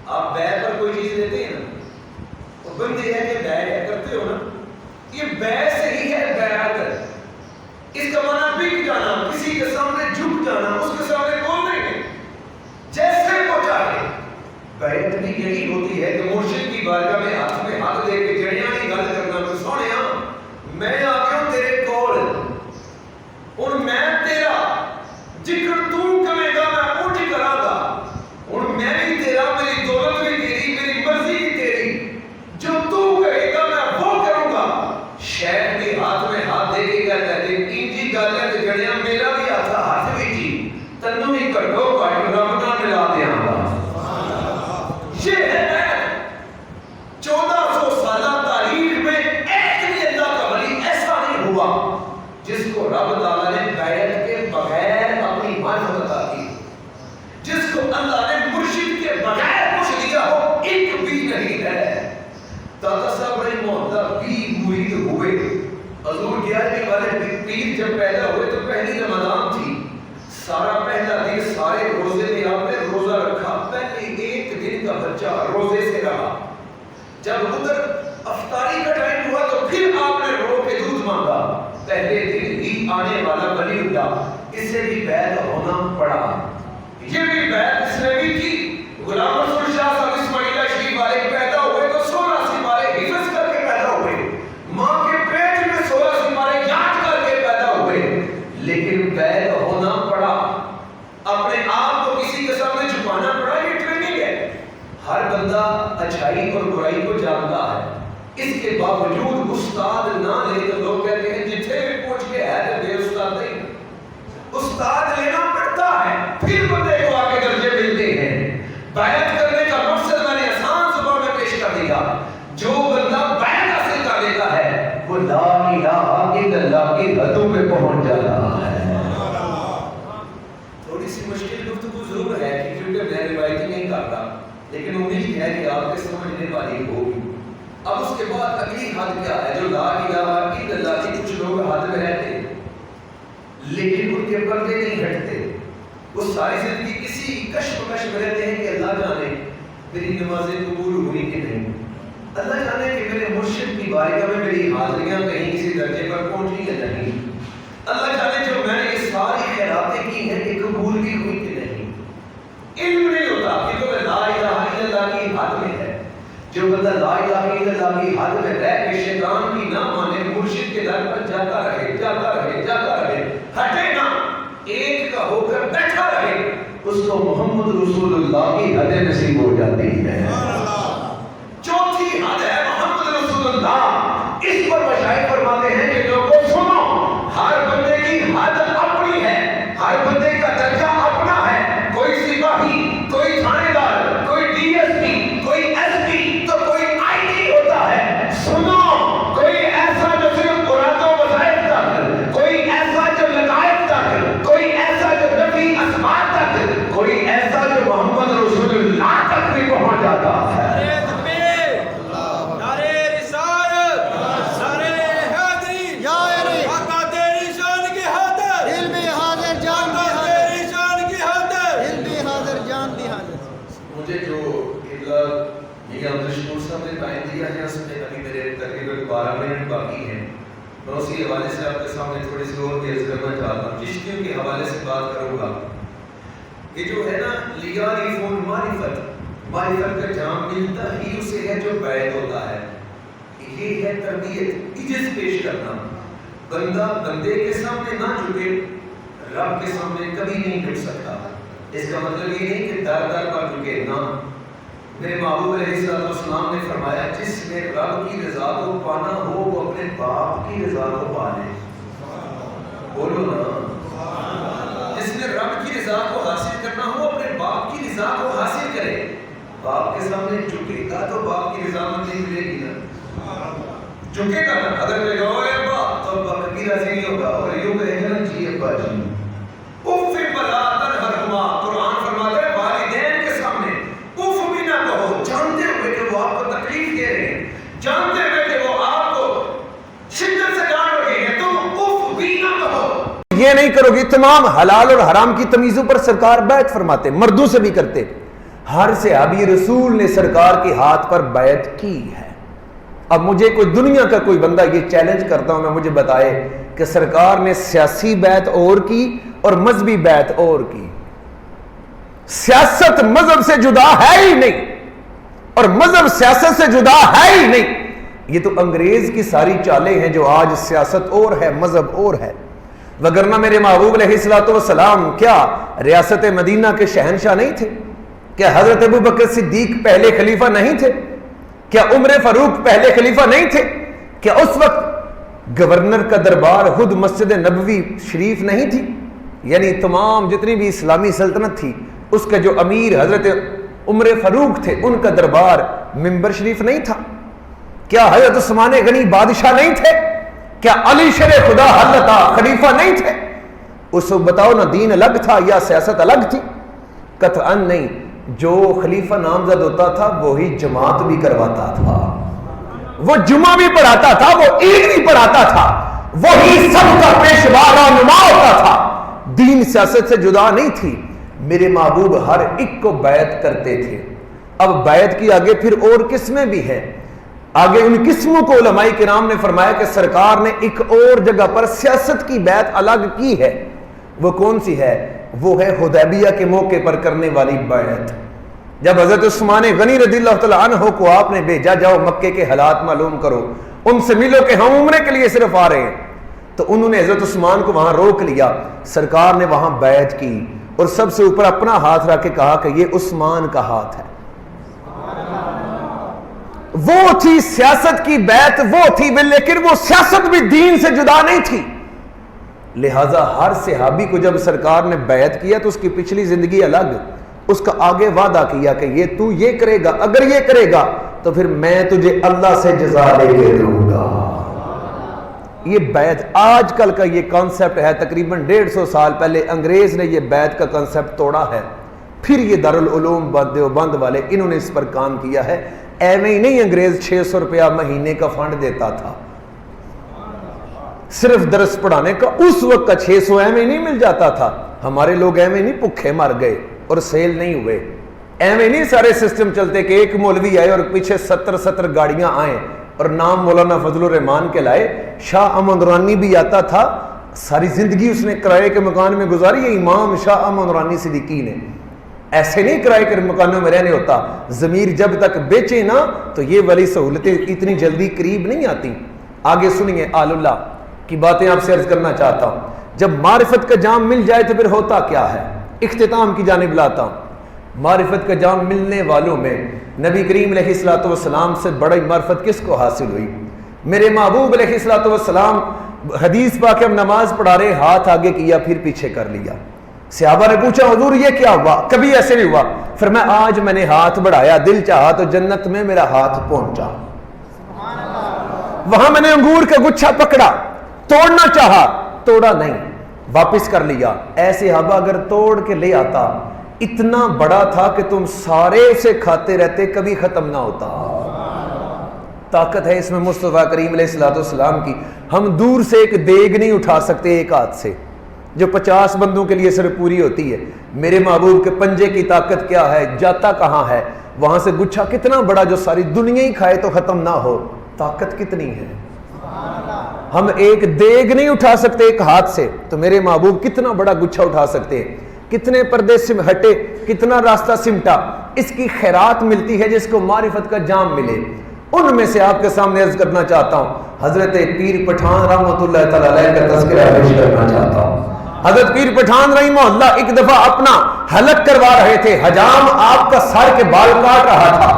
آپ بے پر کوئی چیز لیتے ہیں نا، وہ بندے ہے کہ بے کرتے ہو نا، یہ بے سے ہی ہے بیعت۔ اس کا معنی بک جانا، کسی کے سامنے جھک جانا، اس کے سامنے بولنے کے جیسے وہ چاہے۔ بیعت بھی یہی ہوتی ہے کہ مرشد کی بارگاہ میں ہاتھ دے کے جڑیاں کی گل کرنا کہ سونیا میں آ گیا ہوں تیرے کول اور میں تیرا ذکر تو کرے گا، میں اٹھ کراں گا اور میں بھی تیرا، میری دولت بھی تیری، میری مرضی بھی تیری، جو تو کہے گا میں وہ کروں گا۔ شیخ کے ہاتھ میں ہاتھ دے کے کہتا ہے انجی گالیاں تے جڑیاں میرا بھی ہاتھ بھی جی تنوں ہی کٹو کٹ رب نہ ملا دیاں گا۔ یہ ہے 1400 سالہ تاریخ میں ایک بھی اللہ کا ولی ایسا نہیں ہوا جس کو رب تعالیٰ نے بیعت کے بغیر اپنی معرفت عطا کی، جس کو اللہ نے مرشد کے بغیر کچھ دیا ہو، ایک بھی نہیں ہے۔ داتا صاحب بڑے مرید ہوئے. حضور 11ویں والے پیر جب پیدا ہوئے تو پہلی رمضان تھی. سارا پہلا دن سارے روزے میں آپ نے روزہ رکھا. پہلے ایک دن کا بچہ روزے سے رہا. جب ادھر افطاری کا ٹائم ہوا تو پھر آپ نے رو کے دودھ مانگا. پہلے دن ہی آنے والا ولی اللہ, اس سے بھی بیعت ہونا پڑا. یہ بھی بیعت اس نے بھی کی. غلام رسول شاہ صاحب اسماعیلیہ شریف والے پیدا ہوئے تو 16 سپارے حفظ کر کے پیدا ہوئے. ماں کے پیٹ میں 16 سپارے یاد کر کے پیدا ہوئے. لیکن بیعت ہونا پڑا. اپنے آپ کو کسی کے سامنے چھپانا پڑا. یہ ٹریننگ ہے. ہر بندہ اچھائی اور برائی کو جانتا ہے. اس کے باوجود استاد نہ لے تو لوگ کہتے ہیں جتنے بھی پوچھ کے ہے تو بے استاد نہیں. استاد لینا پڑتا ہے, پھر بندے کو آگے درجے ملتے ہیں. بیعت کرنے کا مقصد میں نے آسان زبان میں پیش کر دیا. جو بندہ بیعت حاصل کر لیتا ہے وہ لا الہ الا اللہ کی حدوں میں پہنچ جاتا ہے. تھوڑی سی مشکل گفتگو ضرور ہے کیونکہ میں روایتی نہیں کرتا, لیکن امید ہے کہ آپ کے سمجھنے والی ہوگی. اب اس کے بعد اگلی حد کیا ہے؟ جو لا الہ الا اللہ کی کچھ لوگ حد میں رہتے ہیں لیکن ان کے پردے نہیں ہٹتے. وہ ساری زندگی کسی کشمکش میں رہتے ہیں کہ اللہ جانے میری نمازیں قبول ہوئی کہ نہیں, اللہ جانے کہ میرے مرشد کی بارگاہ میں میری حاضریاں کہیں کسی درجے پر پہنچی یا نہیں, اللہ جانے جو میں نے یہ ساری خیراتیں کی ہیں کہ قبول بھی ہوئی کہ نہیں. علم نہیں ہوتا کیونکہ وہ لا الہ الا اللہ کی حد میں ہے. جو بندہ لا الہ الا اللہ کی حد میں رہ کے شیطان کی نہ مانے, مرشد کے در پر جاتا رہے جاتا رہے جاتا رہے, ہٹے نہ, ایک کا ہو کر بیٹھا رہے, اس کو محمد رسول اللہ کی حد نصیب ہو جاتی ہے. چوتھی حد ہے محمد رسول اللہ. اس پر مشائخ فرماتے ہیں کہ لوگوں سنو, ہر بندے کی حد اپنی ہے, ہر بندے کا درجہ اپنا ہے. کوئی سپاہی, کوئی تھانے دار, کوئی ڈی ایس پی, کوئی ایس پی تو کوئی آئی ٹی ہوتا ہے. سنو, کوئی ایسا جو صرف قرآن و وظائف تک, کوئی ایسا جو لقائف تک, کوئی ایسا جو نفی اسماء تک, کوئی ایسا جو محمد رسول اللہ تک بھی پہنچ جاتا ہے. مجھے جو قبلہ میاں عبدالشکور صاحب نے ٹائم دیا ہے اس میں ابھی میرے تقریباً 12 منٹ باقی ہیں. میں اسی حوالے سے آپ کے سامنے تھوڑی سی اور تیز کرنا چاہتا ہوں. چشتیوں کے حوالے سے بات کروں گا. یہ جو ہے نا لیارفون معرفت, معرفت کا جام ملتا ہی اسے ہے جو بیعت ہوتا ہے. یہ ہے تربیت, عجز پیش کرنا. بندہ بندے کے سامنے نہ جھکے, رب کے سامنے کبھی نہیں جھک سکتا. اس کا مطلب یہ نہیں کہ در در پر جھکے نہ. میرے محبوب علیہ السلام نے فرمایا جس نے رب کی رضا کو پانا ہو وہ اپنے باپ کی رضا کو پا لے. بولو نا, جس نے رب کی رضا کو حاصل کرنا ہو اپنے باپ کی رضا کو حاصل کرے. باپ کے سامنے جھکے گا تو باپ کی رضا مندی ملے گی نا. جھکے گا نا, اگر کہے گا اوے ابا تو ابا کبھی راضی نہیں ہوگا, اور یوں کہے گا جی ابا جی. اف بلا تنہرہما, قرآن فرماتا ہے والدین کے سامنے اف بھی نہ کہو, جانتے ہوئے کہ وہ آپ کو تکلیف دے رہے ہیں, جانتے ہوئے کہ وہ آپ کو شدت سے ڈانٹ رہے ہیں, تم اف بھی نہ کہو. یہ نہیں کرو گے. تمام حلال اور حرام کی تمیزوں پر سرکار بیعت فرماتے, مردوں سے بھی کرتے. ہر صحابی رسول نے سرکار کے ہاتھ پر بیعت کی ہے. اب مجھے کوئی دنیا کا کوئی بندہ یہ چیلنج کرتا ہوں میں, مجھے بتائے کہ سرکار نے سیاسی بیعت اور کی اور مذہبی بیعت اور کی. سیاست مذہب سے جدا ہے ہی نہیں اور مذہب سیاست سے جدا ہے ہی نہیں. یہ تو انگریز کی ساری چالیں ہیں جو آج سیاست اور ہے مذہب اور ہے. وگرنہ میرے محبوب علیہ السلام کیا ریاست مدینہ کے شہنشاہ نہیں تھے؟ کیا حضرت ابو بکر صدیق پہلے خلیفہ نہیں تھے؟ کیا عمر فاروق پہلے خلیفہ نہیں تھے؟ کیا اس وقت گورنر کا دربار خود مسجد نبوی شریف نہیں تھی؟ یعنی تمام جتنی بھی اسلامی سلطنت تھی اس کا جو امیر حضرت عمر فاروق تھے ان کا دربار منبر شریف نہیں تھا؟ کیا حضرت عثمان غنی بادشاہ نہیں تھے؟ کیا علی شیر خدا حضرت خلیفہ نہیں تھے؟ اس وقت بتاؤ نا دین الگ تھا یا سیاست الگ تھی؟ قطعاً نہیں. جو خلیفہ نامزد ہوتا تھا وہی جماعت بھی کرواتا تھا. وہ جمعہ بھی پڑھاتا تھا, وہ عید بھی پڑھاتا تھا, وہی سب کا پیشوا رہنما ہوتا تھا. دین سیاست سے جدا نہیں تھی. میرے محبوب ہر ایک کو بیعت کرتے تھے. اب بیعت کی آگے پھر اور قسمیں بھی ہیں. آگے ان قسموں کو علماء کرام نے فرمایا کہ سرکار نے ایک اور جگہ پر سیاست کی بیعت الگ کی ہے. وہ کون سی ہے؟ وہ ہے حدیبیہ کے موقع پر کرنے والی بیعت. جب حضرت عثمان غنی رضی اللہ تعالیٰ عنہ کو آپ نے بھیجا, جاؤ مکے کے حالات معلوم کرو, ان سے ملو کہ ہم عمرے کے لیے صرف آ رہے ہیں, تو انہوں نے حضرت عثمان کو وہاں روک لیا. سرکار نے وہاں بیعت کی اور سب سے اوپر اپنا ہاتھ رکھ کے کہا کہ یہ عثمان کا ہاتھ ہے. وہ تھی سیاست کی بیعت, وہ تھی, لیکن وہ سیاست بھی دین سے جدا نہیں تھی. لہذا ہر صحابی کو جب سرکار نے بیعت کیا تو اس کی پچھلی زندگی الگ, اس کا آگے وعدہ کیا کہ یہ تو یہ کرے گا, اگر یہ کرے گا تو پھر میں تجھے اللہ سے جزا لے کے دوں گا. یہ بیعت آج کل کا یہ کانسیپٹ ہے, تقریباً 150 سال پہلے انگریز نے یہ بیعت کا کانسیپٹ توڑا ہے. پھر یہ دارالعلوم دیوبند والے انہوں نے اس پر کام کیا ہے. ایویں ہی نہیں انگریز 600 روپیہ مہینے کا فنڈ دیتا تھا صرف درس پڑھانے کا. اس وقت کا 600 ایویں نہیں مل جاتا تھا. ہمارے لوگ ایویں نہیں بھوکے مر گئے اور سیل نہیں ہوئے. ایویں نہیں سارے سسٹم چلتے کہ ایک مولوی آئے اور پیچھے 70 گاڑیاں آئیں اور نام مولانا فضل الرحمان کے لائے. شاہ احمد رانی بھی آتا تھا, ساری زندگی اس نے کرائے کے مکان میں گزاری ہے. امام شاہ احمد رانی صدیقی نے ایسے نہیں کرائے کے مکانوں میں رہنے ہوتا. ضمیر جب تک بیچے نا تو یہ والی سہولتیں اتنی جلدی قریب نہیں آتی. آگے سنیے, آل اللہ کی باتیں آپ سے عرض کرنا چاہتا ہوں. جب معرفت کا جام مل جائے تو پھر ہوتا کیا ہے؟ اختتام کی جانب لاتا ہوں. معرفت کا جام ملنے والوں میں نبی کریم علیہ الصلوۃ والسلام سے بڑی معرفت کس کو حاصل ہوئی؟ میرے محبوب علیہ الصلوۃ والسلام, حدیث پاک ہم نماز پڑھا رہے, ہاتھ آگے کیا پھر پیچھے کر لیا. صحابہ نے پوچھا حضور یہ کیا ہوا؟ کبھی ایسے نہیں ہوا. فرمایا آج میں نے ہاتھ بڑھایا, دل چاہا تو جنت میں میرا ہاتھ پہنچا. وہاں میں نے انگور کا گچھا پکڑا, توڑنا چاہا, توڑا نہیں, واپس کر لیا. ایسے صحابہ اگر توڑ کے لے آتا, اتنا بڑا تھا کہ تم سارے اسے کھاتے رہتے, کبھی ختم نہ ہوتا. طاقت ہے اس میں مصطفیٰ کریم علیہ الصلوۃ والسلام کی. ہم دور سے ایک دیگ نہیں اٹھا سکتے ایک ہاتھ سے, جو 50 بندوں کے لیے صرف پوری ہوتی ہے. میرے محبوب کے پنجے کی طاقت کیا ہے, جاتا کہاں ہے, وہاں سے گچھا کتنا بڑا جو ساری دنیا ہی کھائے تو ختم نہ ہو. طاقت کتنی ہے. ہم ایک دیگ نہیں اٹھا سکتے ایک ہاتھ سے, تو میرے محبوب کتنا بڑا گچھا اٹھا سکتے ہیں. کتنے پردے ہٹے, کتنا راستہ سمٹا. اس کی خیرات ملتی ہے جس کو معرفت کا جام ملے. ان میں سے آپ کے سامنے عرض کرنا چاہتا ہوں, حضرت پیر پٹھان رحمۃ اللہ تعالی علیہ کا تذکرہ پیش کرنا چاہتا ہوں. حضرت پیر پٹھان رحمہ اللہ ایک دفعہ اپنا حلق کروا رہے تھے. حجام آپ کا سر کے بال کاٹ رہا تھا,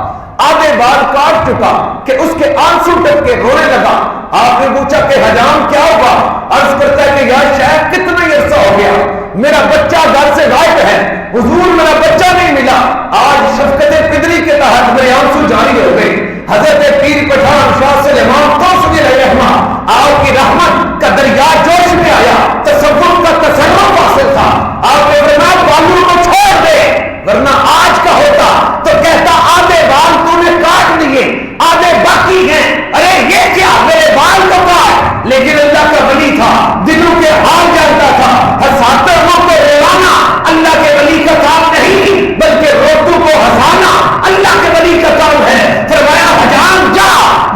آدھے بال کاٹ چکا کہ اس کے آنسو ٹپ کے رونے لگا. آپ نے پوچھا کہ حجام کیا ہوا؟ عرض کرتا ہے کہ یار شاید کتنا ہی عرصہ ہو گیا, میرا بچہ گھر سے غائب ہے, حضور میرا بچہ نہیں ملا. آج شفقت پدری کے تحت میرے آنسو جاری ہو گئے. حضرت پیر پٹھان شاہ سلیمان توسلی علیہ رحمہ, آپ کی رحمت کا دریا جوش میں آیا, تصور کا تصرف حاصل تھا. آپ نے فرمایا بالوں کو چھوڑ دے, ورنہ آج کا ہوتا تو کہتا آدھے بال تو نے کاٹ لیے, آدھے باقی ہیں. ارے یہ کیا, میرے بال کو کاٹ. لیکن اللہ کا ولی تھا, دلوں کے حال جانتا تھا. ہساتوں کو رولانا اللہ کے ولی کا کام نہیں, بلکہ روتو کو ہنسانا اللہ کے ولی کا کام ہے. فرمایا حجام جا,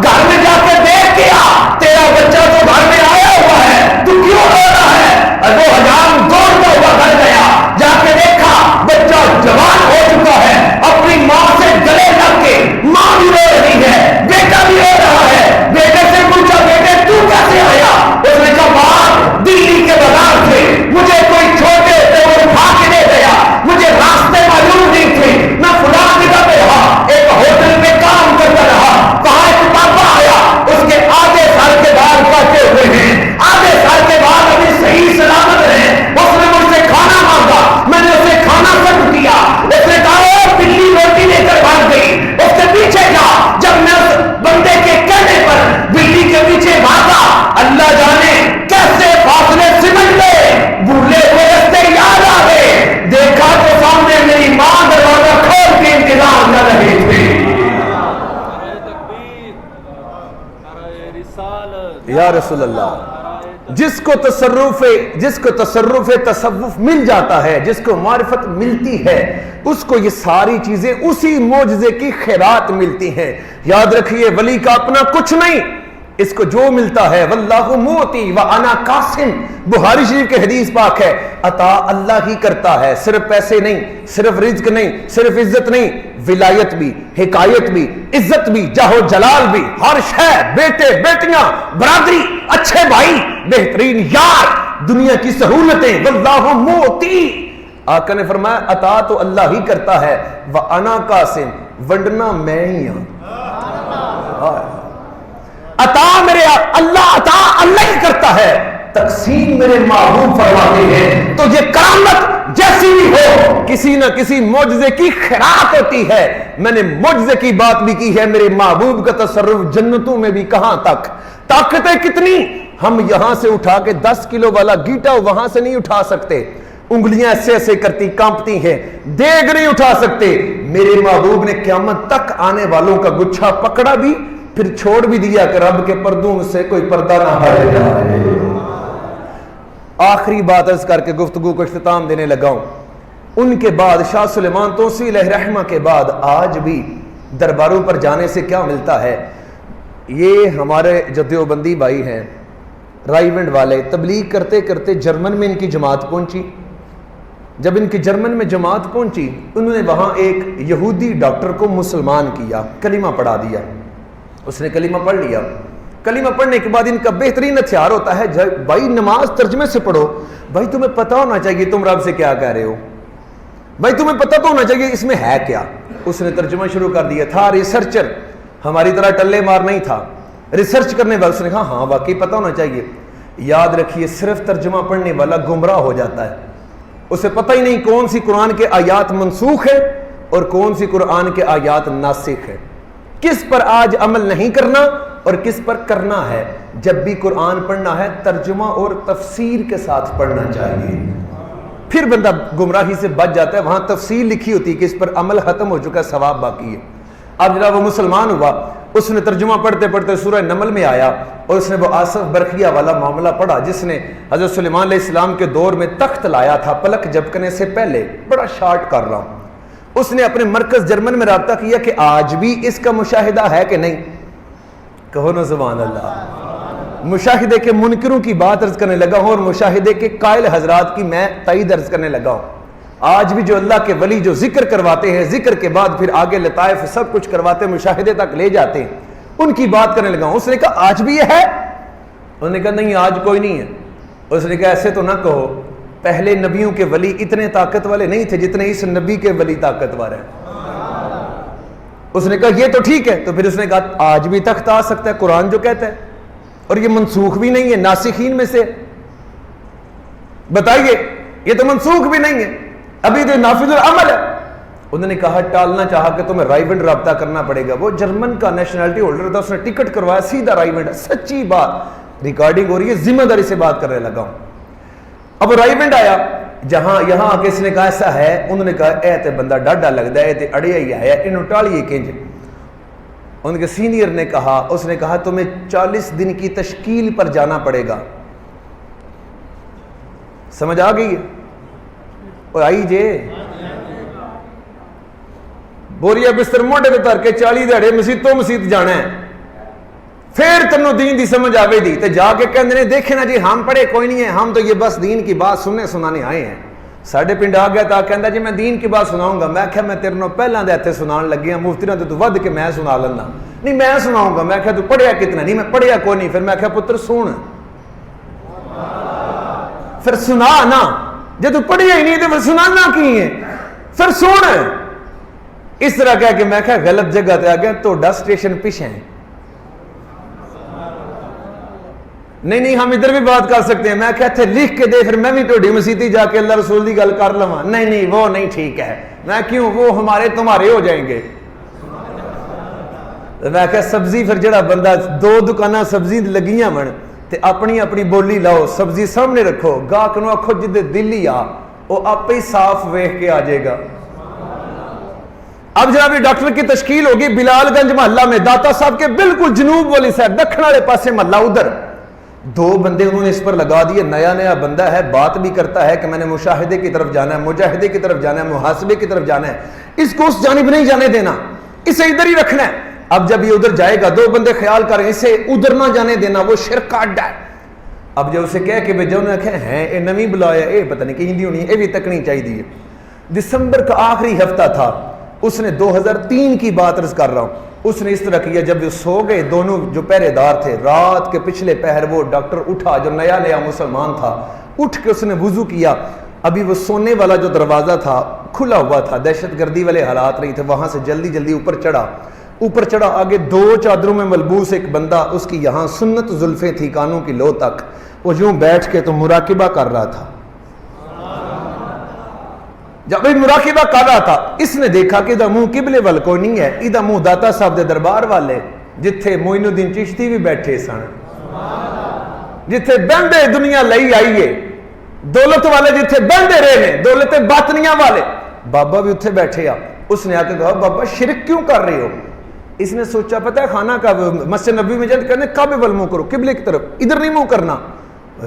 گھر میں جا کے دیکھ کیا, تیرا بچہ تو گھر میں آیا ہوا ہے, تو کیوں رو رہا ہے؟ اور وہ حجام دوڑتا ہوا گھر گیا, جا کے دیکھا بچہ جوان ہو چکا ہے, اپنی ماں سے گلے لگ کے, ماں بھی رو رہی ہے, بیٹا بھی رو رہا ہے. بیٹے سے پوچھا بیٹے تو کیسے آیا؟ اس نے کہا ماں دلی کے بازار سے مجھے کوئی یا رسول اللہ، جس کو تصرف تصوف مل جاتا ہے، جس کو معرفت ملتی ہے، اس کو یہ ساری چیزیں اسی معجزے کی خیرات ملتی ہیں۔ یاد رکھیے ولی کا اپنا کچھ نہیں، اس کو جو ملتا ہے واللہ موتی وانا قاسم، بخاری شریف کے حدیث پاک ہے، عطا اللہ ہی کرتا ہے، صرف پیسے نہیں، صرف رزق نہیں، صرف عزت نہیں، ولایت بھی، حکایت بھی، عزت بھی، جاہ و جلال بھی، ہر شے، بیٹے بیٹیاں، برادری، اچھے بھائی، بہترین یار، دنیا کی سہولتیں، واللہ موتی۔ آقا نے فرمایا عطا تو اللہ ہی کرتا ہے، وانا قاسم، ونڈنا میں ہی ہوں۔ عطا میرے اللہ ہی کرتا ہے، تقسیم میرے محبوب فرماتے ہیں۔ تو یہ کرامت جیسی بھی ہو، کسی نہ کسی معجزے کی خیرات ہوتی ہے۔ میں نے معجزے کی بات بھی کی ہے، میرے محبوب کا تصرف جنتوں میں بھی کہاں تک، طاقتیں کتنی، ہم یہاں سے اٹھا کے 10 کلو والا گیٹا وہاں سے نہیں اٹھا سکتے، انگلیاں ایسے ایسے کرتی کانپتی ہیں، دیگ نہیں اٹھا سکتے۔ میرے محبوب نے قیامت تک آنے والوں کا گچھا پکڑا بھی، پھر چھوڑ بھی دیا کہ رب کے پردوں سے کوئی پردہ نہ ہٹ جائے۔ آخری بات عرض کر کے گفتگو کو اختتام دینے لگا ہوں۔ ان کے بعد شاہ سلیمان توسی علیہ رحمہ کے بعد آج بھی درباروں پر جانے سے کیا ملتا ہے؟ یہ ہمارے جو دیوبندی بھائی ہیں رائے ونڈ والے، تبلیغ کرتے کرتے جرمن میں ان کی جماعت پہنچی۔ جب ان کی جرمن میں جماعت پہنچی، انہوں نے وہاں ایک یہودی ڈاکٹر کو مسلمان کیا، کلمہ پڑھا دیا۔ اس نے کلمہ پڑھ لیا، کلمہ پڑھنے کے بعد ان کا بہترین ہتھیار ہوتا ہے بھائی نماز ترجمے سے پڑھو، بھائی تمہیں پتہ ہونا چاہیے تم رب سے کیا کہہ رہے ہو، بھائی تمہیں پتہ تو ہونا چاہیے اس میں ہے کیا۔ اس نے ترجمہ شروع کر دیا، تھا ریسرچر، ہماری طرح ٹلے مار نہیں تھا، ریسرچ کرنے والا۔ اس نے کہا ہاں واقعی پتہ ہونا چاہیے۔ یاد رکھیے صرف ترجمہ پڑھنے والا گمراہ ہو جاتا ہے، اسے پتہ ہی نہیں کون سی قرآن کے آیات منسوخ ہے اور کون سی قرآن کے آیات ناسخ ہے، کس پر آج عمل نہیں کرنا اور کس پر کرنا ہے۔ جب بھی قرآن پڑھنا ہے ترجمہ اور تفسیر کے ساتھ پڑھنا چاہیے، پھر بندہ گمراہی سے بچ جاتا ہے۔ وہاں تفسیر لکھی ہوتی ہے کہ اس پر عمل ختم ہو چکا ہے، ثواب باقی ہے۔ اب جناب وہ مسلمان ہوا، اس نے ترجمہ پڑھتے پڑھتے سورہ نمل میں آیا اور اس نے وہ آصف برخیہ والا معاملہ پڑھا جس نے حضرت سلیمان علیہ السلام کے دور میں تخت لایا تھا پلک جھپکنے سے پہلے۔ بڑا شارٹ کر رہا ہوں۔ اس نے اپنے مرکز جرمن میں رابطہ کیا کہ آج بھی اس کا مشاہدہ ہے کہ نہیں، کہو نا سبحان اللہ۔ مشاہدے کے منکروں کی بات عرض کرنے لگا ہوں اور مشاہدے کے قائل حضرات کی میں تائید عرض کرنے لگا ہوں۔ آج بھی جو اللہ کے ولی جو ذکر کرواتے ہیں، ذکر کے بعد پھر آگے لطائف سب کچھ کرواتے ہیں، مشاہدے تک لے جاتے ہیں، ان کی بات کرنے لگا ہوں۔ اس نے کہا آج بھی یہ ہے؟ انہوں نے کہا نہیں آج کوئی نہیں ہے۔ اس نے کہا ایسے تو نہ کہو، پہلے نبیوں کے ولی اتنے طاقت والے نہیں تھے جتنے اس نبی کے ولی طاقتور ہیں۔ اس نے کہا یہ تو ٹھیک ہے، تو پھر اس نے کہا آج بھی تخت آ سکتا ہے، قرآن جو کہتا ہے، اور یہ منسوخ بھی نہیں ہے، ناسخین میں سے بتائیے، یہ تو منسوخ بھی نہیں ہے، ابھی تو نافذ العمل ہے۔ انہوں نے کہا ٹالنا چاہا کہ تمہیں رائے ونڈ رابطہ کرنا پڑے گا۔ وہ جرمن کا نیشنلٹی ہولڈر تھا، اس نے ٹکٹ کروایا سیدھا رائے ونڈ۔ سچی بات، ریکارڈنگ ہو رہی ہے، ذمہ داری سے بات کرنے لگا ہوں۔ اب رائے ونڈ آیا، جہاں یہاں آ کے اس نے کہا ایسا ہے، انہوں نے کہا اے تے بندہ ڈاڈا لگتا ہے، تے اڑیا ہی آیا، انہوں ٹالیے کنج۔ ان کے سینئر نے کہا، اس نے کہا تمہیں 40 دن کی تشکیل پر جانا پڑے گا۔ سمجھ آ گئی ہے؟ اور آئی جے بوریا بستر موڈے پہ تر کے 40 دہڑے مسیت تو مسیت جانا ہے، پھر تنو دین دی سمجھ آوے دی تے جا کے کہندے نے دیکھے نا جی ہم پڑھے کوئی نہیں ہے، ہم تو یہ بس دین کی بات سننے سنانے آئے ہیں۔ ساڈے پنڈ آ گیا تا کہندا جی میں دین کی بات سناؤں گا۔ میں کہا میں تیرے نو پہلاں دے ہتھے سنان لگی ہاں، مفتی نے تو ود کے میں سنا لینا۔ نہیں میں سناؤں گا۔ میں کہا تو پڑھیا کتنا؟ نہیں میں پڑھیا کوئی نہیں۔ پھر میں کہا پتر سن، پھر سنا نا، جے تو پڑھیا ہی نہیں تو پھر سنانا کی ہے، پھر سن۔ اس طرح کہہ کے میں کہا غلط جگہ تے آ گیا، توڑا سٹیشن پیچھے ہیں۔ نہیں ہم ادھر بھی بات کر سکتے ہیں۔ میں کہتے لکھ کے دے، پھر میں بھی ٹوڈی مسیتی جا کے اللہ رسول دی گل کر لواں۔ نہیں وہ نہیں ٹھیک ہے۔ میں کیوں؟ وہ ہمارے تمہارے ہو جائیں گے۔ میں کہا سبزی پھر جڑا بندہ دو دکانہ سبزی لگیاں من تے اپنی اپنی بولی لاؤ، سبزی سامنے رکھو، گاہک نو آکھو جدے دل ہی آ، وہ آپ ہی صاف ویکھ کے آ جائے گا۔ اب جناب ڈاکٹر کی تشکیل ہوگی بلال گنج محلہ میں، داتا صاحب کے بالکل جنوب والی سائڈ دکھن والے پاسے محلہ، ادھر 2 بندے انہوں نے اس پر لگا دیے، نیا بندہ ہے، بات بھی کرتا ہے کہ میں نے مشاہدے کی طرف جانا ہے، مجاہدے کی طرف جانا ہے، محاسبے کی طرف جانا ہے، اس کو اس جانب نہیں جانے دینا، اسے ادھر ہی رکھنا ہے۔ اب جب یہ ادھر جائے گا 2 بندے خیال کر رہے ہیں اسے ادھر نہ جانے دینا، وہ شرک کا اڈا ہے۔ اب جب اسے کہہ کے بھیجا، انہوں نے کہا ہے اے نویں بلایا، اے پتہ نہیں کہیں دی ہونی ہے، اے بھی تکنی چاہیے۔ دسمبر کا آخری ہفتہ تھا، اس نے 2003 کی بات عرض کر رہا ہوں، اس نے اس طرح کیا، جب وہ سو گئے دونوں جو پہرے دار تھے، رات کے پچھلے پہر وہ ڈاکٹر اٹھا جو نیا مسلمان تھا، اٹھ کے اس نے وضو کیا، ابھی وہ سونے والا جو دروازہ تھا کھلا ہوا تھا، دہشت گردی والے حالات نہیں تھے، وہاں سے جلدی اوپر چڑھا، آگے 2 چادروں میں ملبوس ایک بندہ، اس کی یہاں سنت زلفیں تھی کانوں کی لو تک، وہ یوں بیٹھ کے تو مراقبہ کر رہا تھا۔ جب مراقبہ کر رہا تھا، اس نے دیکھا کہ ادھر منہ قبلے وال کوئی نہیں ہے، ادھر منہ داتا صاحب دے دربار والے جتھے معین الدین چشتی بھی بیٹھے سن، جتھے بہندے دنیا لئی آئیے، دولت والے جتھے بہندے رہے ہیں، دولت باطنیاں والے، بابا بھی اتھے بیٹھے۔ اس نے آ کے کہا بابا شرک کیوں کر رہے ہو؟ اس نے سوچا پتہ ہے خانہ کا مسجد نبی میں جب کہنے کعبے وال منہ کرو، قبلے کی طرف، ادھر نہیں منہ کرنا۔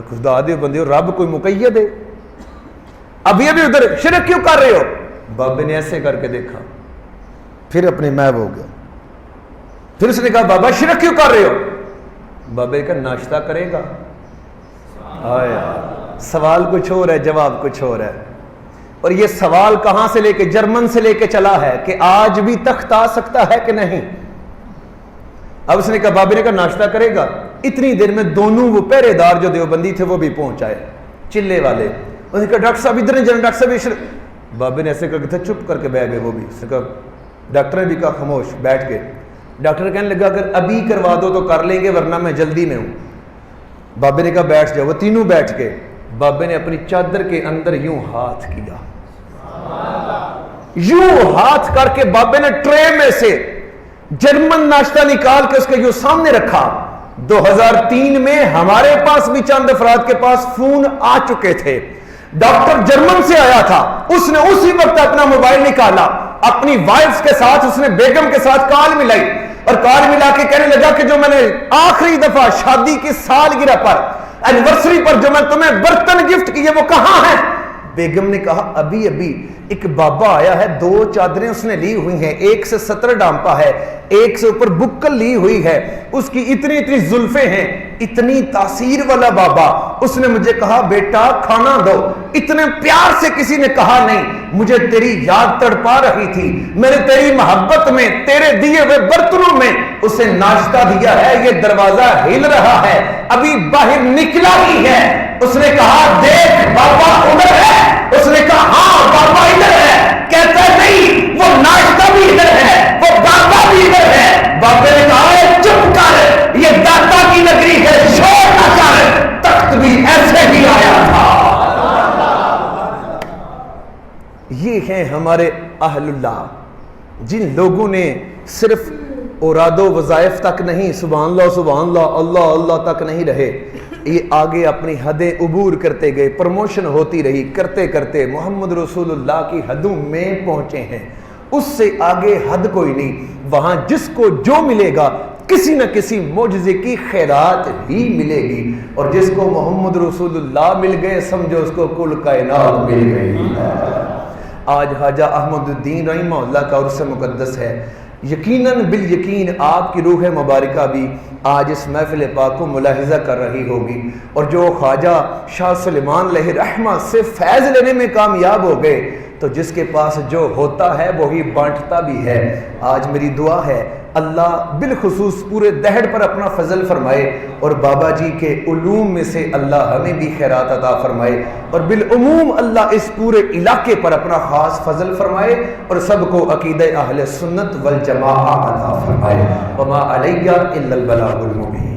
خدا دے بندے رب کوئی مقید ہے، اب یہ بھی ادھر شرک کیوں کر رہے ہو؟ بابے نے ایسے کر کے دیکھا، پھر اپنے محب ہو گیا، پھر اس نے کہا بابا شرک کیوں کر رہے ہو؟ بابے کا ناشتہ کرے گا، آیا سوال کچھ اور ہے، جواب کچھ اور ہے۔ اور یہ سوال کہاں سے لے کے، جرمن سے لے کے چلا ہے کہ آج بھی تخت آ سکتا ہے کہ نہیں۔ اب اس نے کہا بابے نے کہا ناشتہ کرے گا، اتنی دیر میں دونوں وہ پہرے دار جو دیوبندی تھے وہ بھی پہنچ آئے، چلے والے۔ انہوں نے کہا ڈاکٹر صاحب ادھر نہیں جانا، ڈاکٹر صاحب بابے نے ایسے کر کے تھا، چپ کر کے بیٹھ گئے وہ بھی۔ اس نے کہا ڈاکٹر نے بھی کہا خاموش، بیٹھ گئے۔ ڈاکٹر کہنے لگا اگر ابھی کروا دو تو کر لیں گے ورنہ میں جلدی میں ہوں۔ بابے نے کہا بیٹھ جاؤ، وہ تینوں بیٹھ گئے۔ بابے نے اپنی چادر کے اندر یوں ہاتھ کیا، یوں ہاتھ کر کے بابے نے ٹرے میں سے جرمن ناشتہ نکال کے اس کے یوں سامنے رکھا۔ 2003 میں ہمارے پاس بھی چند افراد کے پاس فون آ چکے تھے، ڈاکٹر جرمن سے آیا تھا، اس نے اسی وقت اپنا موبائل نکالا، اپنی وائف کے ساتھ، اس نے بیگم کے ساتھ کال ملائی اور کال ملا کے کہنے لگا کہ جو میں نے آخری دفعہ شادی کی سالگرہ پر، اینیورسری پر جو میں تمہیں برتن گفٹ کیے وہ کہاں ہیں؟ بیگم نے کہا ابھی ایک بابا آیا ہے، 2 چادریں اس نے لی ہوئی ہیں، ایک سے 17 ڈانپا ہے، ایک سے اوپر بکل لی ہوئی ہے، اس کی اتنی زلفیں ہیں، اتنی تاثیر والا بابا۔ اس نے مجھے کہا بیٹا کھانا دو، اتنے پیار سے کسی نے کہا نہیں، مجھے تیری یاد تڑپا رہی تھی، میں نے تیری محبت میں، تیرے دیے ہوئے برتنوں میں اسے ناشتہ دیا ہے، یہ دروازہ ہل رہا ہے، ابھی باہر نکلا ہی ہے۔ اس نے کہا دیکھ بابا ادھر ہے، اس نے کہا ہاں بابا ادھر ہے، کہتا ہے نہیں وہ ناشتہ بھی ادھر ہے، وہ بابا بھی ادھر ہے۔ بابے نے کہا اے چپ کر، یہ داتا کی نگری ہے، شور نہ کر، تخت بھی ایسے ہی آیا تھا۔ یہ ہیں ہمارے اہل اللہ، جن لوگوں نے صرف اوراد و وظائف تک نہیں، سبحان اللہ اللہ اللہ تک نہیں رہے، یہ آگے اپنی حدیں عبور کرتے گئے، پروموشن ہوتی رہی، کرتے کرتے محمد رسول اللہ کی حدوں میں پہنچے ہیں، اس سے آگے حد کوئی نہیں۔ وہاں جس کو جو ملے گا کسی نہ کسی معجزے کی خیرات ہی ملے گی، اور جس کو محمد رسول اللہ مل گئے سمجھو اس کو کل کائنات مل گئی۔ آج خواجہ احمد الدین رحمہ اللہ کا عرس مقدس ہے، یقیناً بالیقین آپ کی روح مبارکہ بھی آج اس محفل پاک کو ملاحظہ کر رہی ہوگی، اور جو خواجہ شاہ سلیمان علیہ رحمہ سے فیض لینے میں کامیاب ہو گئے تو جس کے پاس جو ہوتا ہے وہی بانٹتا بھی ہے۔ آج میری دعا ہے اللہ بالخصوص پورے دہڑ پر اپنا فضل فرمائے، اور بابا جی کے علوم میں سے اللہ ہمیں بھی خیرات عطا فرمائے، اور بالعموم اللہ اس پورے علاقے پر اپنا خاص فضل فرمائے، اور سب کو عقیدہ اہل سنت والجماعہ عطا فرمائے۔ وما علیہ الا البلاغ المبین۔